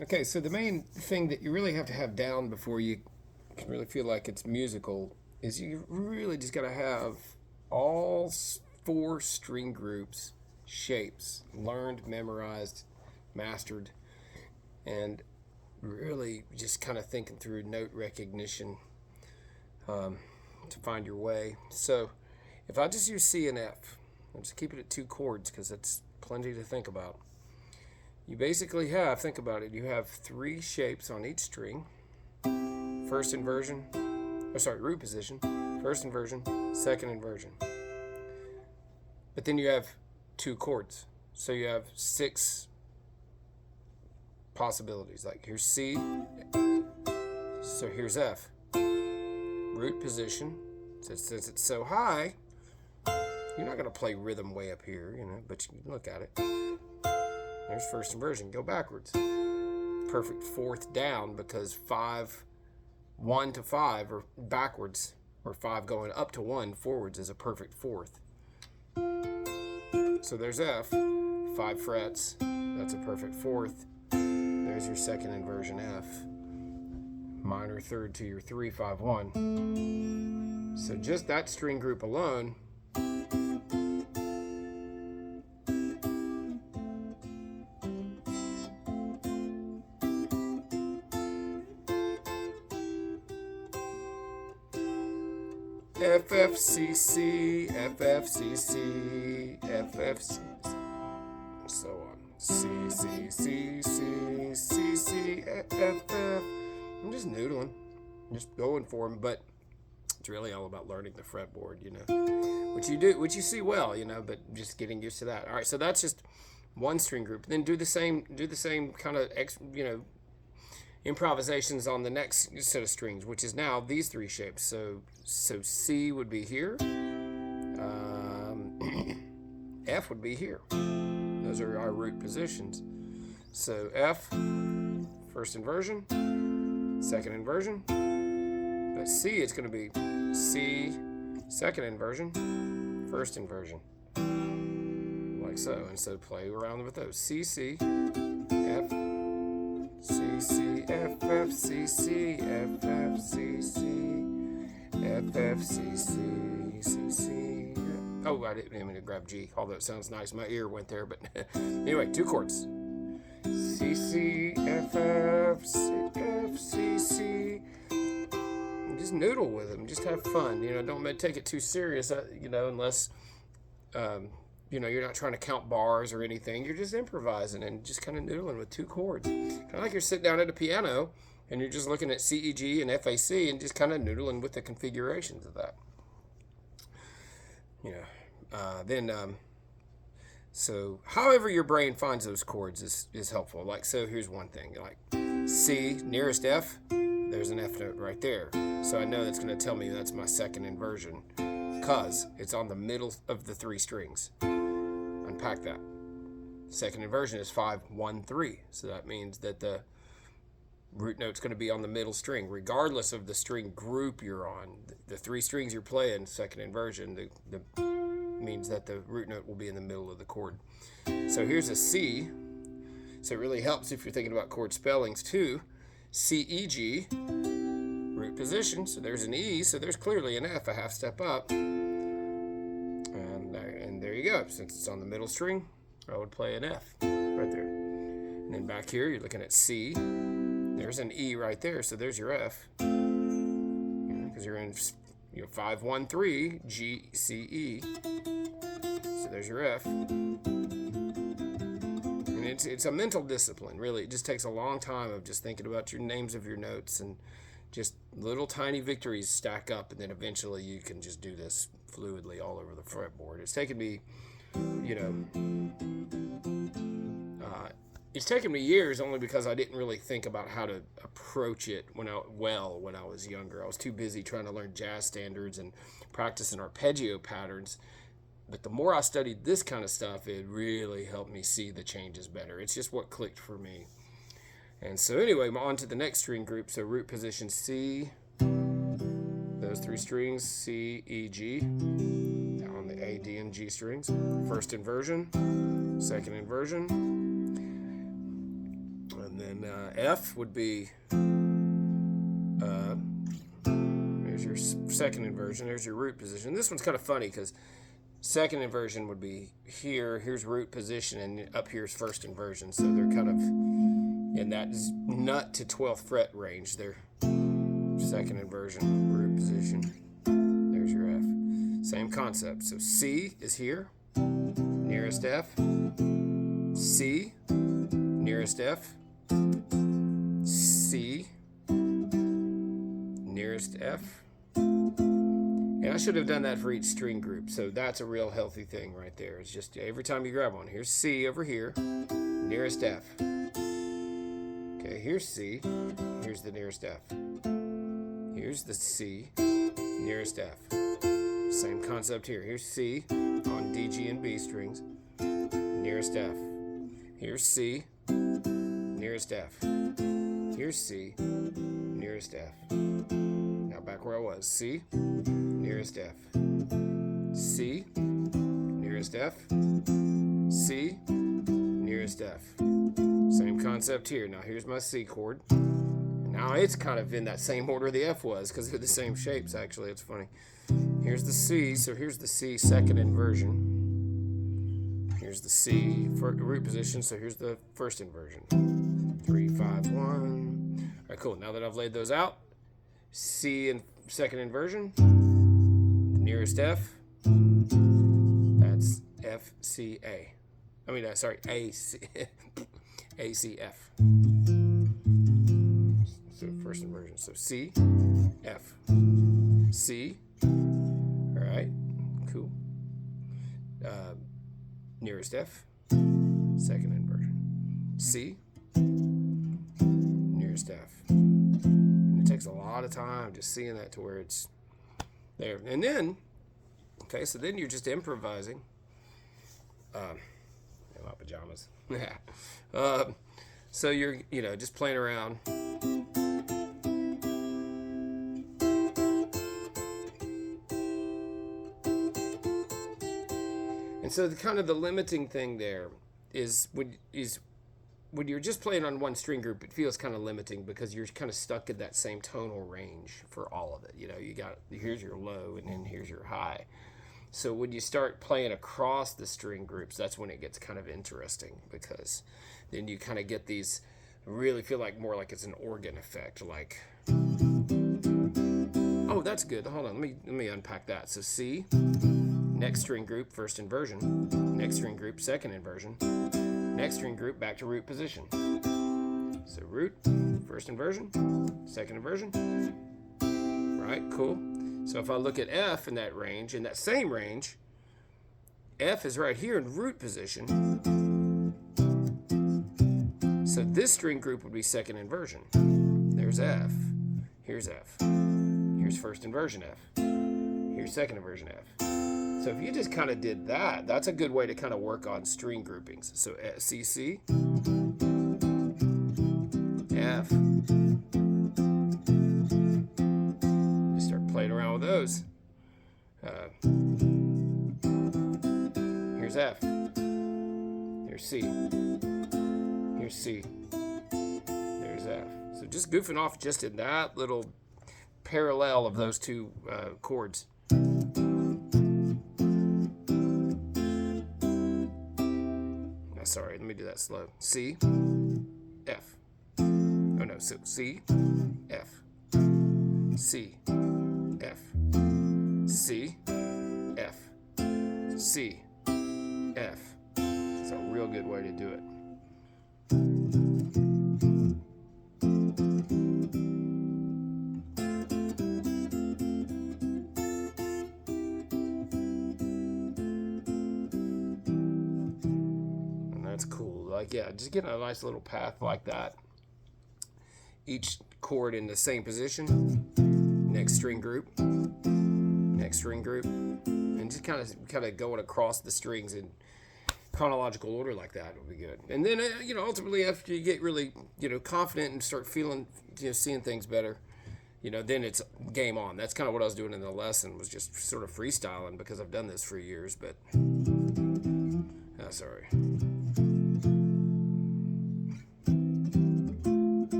Okay, so the main thing that you really have to have down before you can really feel like it's musical is you really just got to have all four string groups, shapes, learned, memorized, mastered, and really just kind of thinking through note recognition to find your way. So if I just use C and F, I'll just keep it at two chords because that's plenty to think about. You basically have, think about it, you have three shapes on each string. First inversion, root position, first inversion, second inversion. But then you have two chords. So you have six possibilities. Like here's C, so here's F. Root position, since it's so high, you're not going to play rhythm way up here, but you can look at it. There's first inversion, go backwards. Perfect fourth down because 5, 1 to 5 are backwards, or 5 going up to 1 forwards is a perfect fourth. So there's F, 5 frets, that's a perfect fourth. There's your second inversion F. Minor third to your 3, 5, 1. So just that string group alone FFCC, FFCC, FFCC, so on. C, C, C, C, C, C, F, F. I'm just noodling, just going for them, but it's really all about learning the fretboard, which you see well, but just getting used to that. All right, so that's just one string group. Then do the same kind of improvisations on the next set of strings, which is now these three shapes. So C would be here, F would be here. Those are our root positions. So F, first inversion, second inversion. But C, it's going to be C, second inversion, first inversion. Like so. And so play around with those. C, C, F, C, C, F, F, C, C, F, F, C, C, F, F, C, C, C, C. Oh, I didn't mean to grab G, although it sounds nice. My ear went there, but anyway, two chords. C, C, F, F, C, F, C, C. Just noodle with them. Just have fun. Don't take it too serious, unless, you're not trying to count bars or anything. You're just improvising and just kind of noodling with two chords. Kind of like you're sitting down at a piano and you're just looking at C, E, G, and F, A, C and just kind of noodling with the configurations of that. So however your brain finds those chords is helpful. Like, so here's one thing. Like C, nearest F, there's an F note right there. So I know that's going to tell me that's my second inversion because it's on the middle of the three strings. Unpack that. Second inversion is 5, 1, 3. So that means that the root note's going to be on the middle string, regardless of the string group you're on. The three strings you're playing, second inversion, the means that the root note will be in the middle of the chord. So here's a C. So it really helps if you're thinking about chord spellings too. C, E, G, root position. So there's an E, so there's clearly an F, a half step up. And there you go. Since it's on the middle string, I would play an F right there. And then back here, you're looking at C. There's an E right there, so there's your F. Because you're in 5, 1, 3, G, C, E. So there's your F. And it's a mental discipline, really. It just takes a long time of just thinking about your names of your notes and just little tiny victories stack up, and then eventually you can just do this fluidly all over the fretboard. It's taken me, it's taken me years only because I didn't really think about how to approach it when I was younger. I was too busy trying to learn jazz standards and practicing arpeggio patterns. But the more I studied this kind of stuff, it really helped me see the changes better. It's just what clicked for me. And so anyway, on to the next string group. So root position C, those three strings, C, E, G, on the A, D, and G strings. First inversion, second inversion, and then F would be, there's your second inversion, there's your root position. This one's kind of funny because second inversion would be here, here's root position, and up here's first inversion. So they're kind of in that nut to 12th fret range. They're second inversion, root position. There's your F. Same concept. So C is here, nearest F. C, nearest F. C, nearest F. And I should have done that for each string group. So that's a real healthy thing right there. It's just every time you grab one. Here's C over here, nearest F. Okay, here's C, here's the nearest F. Here's the C, nearest F. Same concept here. Here's C on D, G, and B strings, nearest F. Here's C, nearest F. Here's C, nearest F. Now back where I was. C, nearest F. C, nearest F. C, nearest F. Same concept here. Now here's my C chord. Now it's kind of in that same order the F was because they're the same shapes actually. It's funny. Here's the C, so here's the C second inversion. Here's the C for root position, so here's the first inversion. 3, 5, 1. All right, cool. Now that I've laid those out, C in second inversion, nearest F, that's F, C, A. I mean, sorry, A, C, A, C, F. So first inversion, so C, F, C. All right, cool. Nearest F, second inversion. C, nearest F. And it takes a lot of time just seeing that to where it's there. And then, okay, so then you're just improvising. In my pajamas. So you're, just playing around. And so the limiting thing there is when you're just playing on one string group, it feels kind of limiting because you're kind of stuck in that same tonal range for all of it. You got, here's your low and then here's your high. So when you start playing across the string groups, that's when it gets kind of interesting because then you kind of get these, really feel like more like it's an organ effect. Like, oh, that's good. Hold on, let me unpack that. So C, next string group, first inversion. Next string group, second inversion. Next string group, back to root position. So root, first inversion, second inversion. Right, cool. So if I look at F in that range, in that same range, F is right here in root position. So this string group would be second inversion. There's F. Here's F. Here's first inversion F. Here's second inversion F. So if you just kind of did that, that's a good way to kind of work on string groupings. So C, C, F. Just start playing around with those. Here's F. Here's C. Here's C. There's F. So just goofing off just in that little parallel of those two chords. Sorry, let me do that slow. C, F. Oh no, so C, F. C, F. C, F. C, F. It's a real good way to do it. That's cool. Like, yeah, just getting a nice little path like that. Each chord in the same position. Next string group. Next string group. And just kind of going across the strings in chronological order like that would be good. And then, ultimately after you get really, confident and start feeling, seeing things better, then it's game on. That's kind of what I was doing in the lesson, was just sort of freestyling because I've done this for years, but, sorry.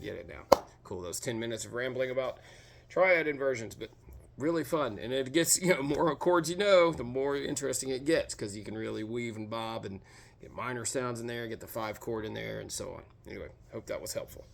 get it now. Cool, those 10 minutes of rambling about triad inversions, but really fun. And it gets, more chords the more interesting it gets, because you can really weave and bob and get minor sounds in there, get the 5 chord in there, and so on. Anyway, hope that was helpful.